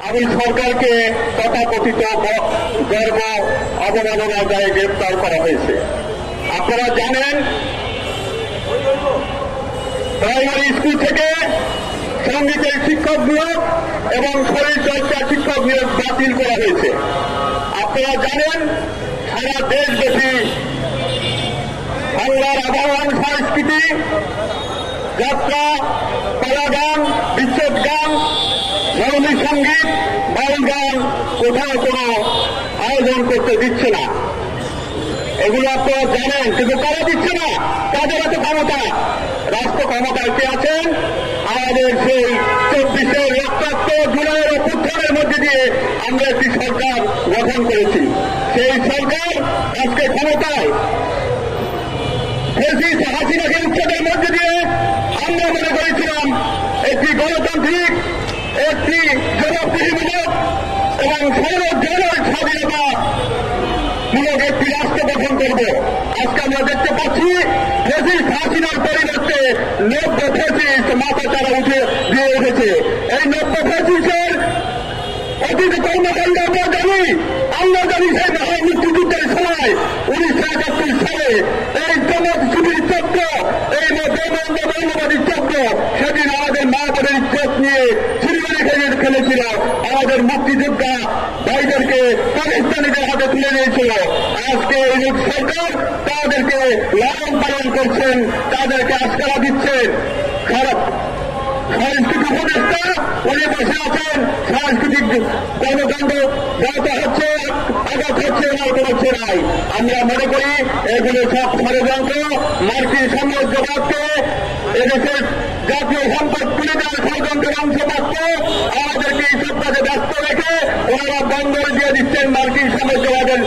আমি সরকারকে তথাকথিত গর্ব অবমাননার দায়ে গ্রেপ্তার করা হয়েছে। আপনারা জানেন, প্রাইমারি স্কুল থেকে সঙ্গীতের শিক্ষক নিয়োগ এবং শরীরচর্চা শিক্ষক নিয়োগ বাতিল করা হয়েছে। আপনারা জানেন, সারা দেশব্যাপী বাংলার আবহাওয়ান সংস্কৃতি, যাত্রা, পালা গান, বিচ্ছেদ গান, ধর্মী সঙ্গীত, বাউল গান কোথাও কোনো আয়োজন করতে দিচ্ছে না। এগুলো আপনারা জানেন, কিন্তু কারা দিচ্ছে না? কাদের এত ক্ষমতা? রাষ্ট্র ক্ষমতায় কে আছেন? আমাদের সেই 24-এর রক্তাক্ত জুলাইয়ের অভ্যুত্থানের মধ্যে দিয়ে আমরা একটি সরকার গঠন করেছি। সেই সরকার আজকে ক্ষমতায় ফেসিস্ট হাসিনাকে উচ্ছেদের মধ্যে দিয়ে আমরা মনে করেছিলাম একটি গণতান্ত্রিক, একটি জবাবদিহিমূলক এবং সর্বজনের স্বাধীনতা মূলক একটি রাষ্ট্র গঠন করব। আজকে আমরা দেখতে পাচ্ছি ফেসিস্ট হাসিনার পরিবর্তে 90 ফেসিস্ট মাথা চারা উঠে দিয়ে উঠেছে। এই 90 ফেসিস্টের অতীত কর্মকাণ্ড আমরা জানি। আমরা জানি সেই মহান মুক্তিযুদ্ধের সময় 1971 সালে এই জমাত শিবির চক্র, এই মৌলবাদী চক্র সেদিন আমাদের মা বোনের ইজ্জত নিয়ে ছিনিমিনি খেলেছিল। আমাদের মুক্তিযোদ্ধা ভাইদেরকে পাকিস্তানিদের হাতে তুলে দিয়েছিল। আজকে এই সরকার তাদেরকে লালন পালন করছেন, তাদেরকে আস্কারা দিচ্ছেন। খারাপ সাংস্কৃতিক উপদেষ্টা উনি বসে আছেন, সাংস্কৃতিক কর্মকাণ্ড ব্যাহত হচ্ছে, আঘাত হচ্ছে, এমন হচ্ছে নাই। আমরা মনে করি এগুলো সব ষড়যন্ত্র। মার্কিন সাম্রাজ্যবাদকে এদেশের জাতীয় সম্পদ তুলে দেওয়ার ষড়যন্ত্রের অংশ মাত্র। আমাদেরকে এই সব কাজে ব্যস্ত রেখে ওনারা বন্দর দিয়ে দিচ্ছেন মার্কিন সাম্রাজ্যবাদের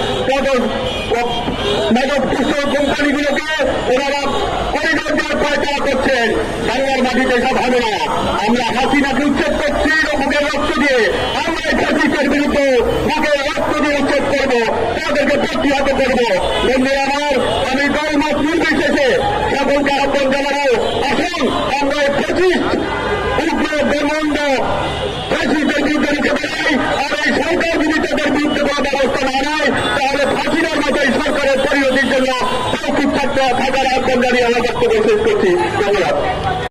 মেজপুষ্ট কোম্পানিগুলোকে। ওনারা করিডোর দিয়ে পয়সা করছেন। বাংলার মাটিতে সব হবে না। আমরা হাসিনাকে উচ্ছেদ করছি বুকের রক্ত দিয়ে। আমরা এই ফ্যাসিস্টের বিরুদ্ধে বুকের রক্ত দিয়ে উচ্ছেদ করবো, তাদেরকে প্রতিহত করবো। বন্ধুরা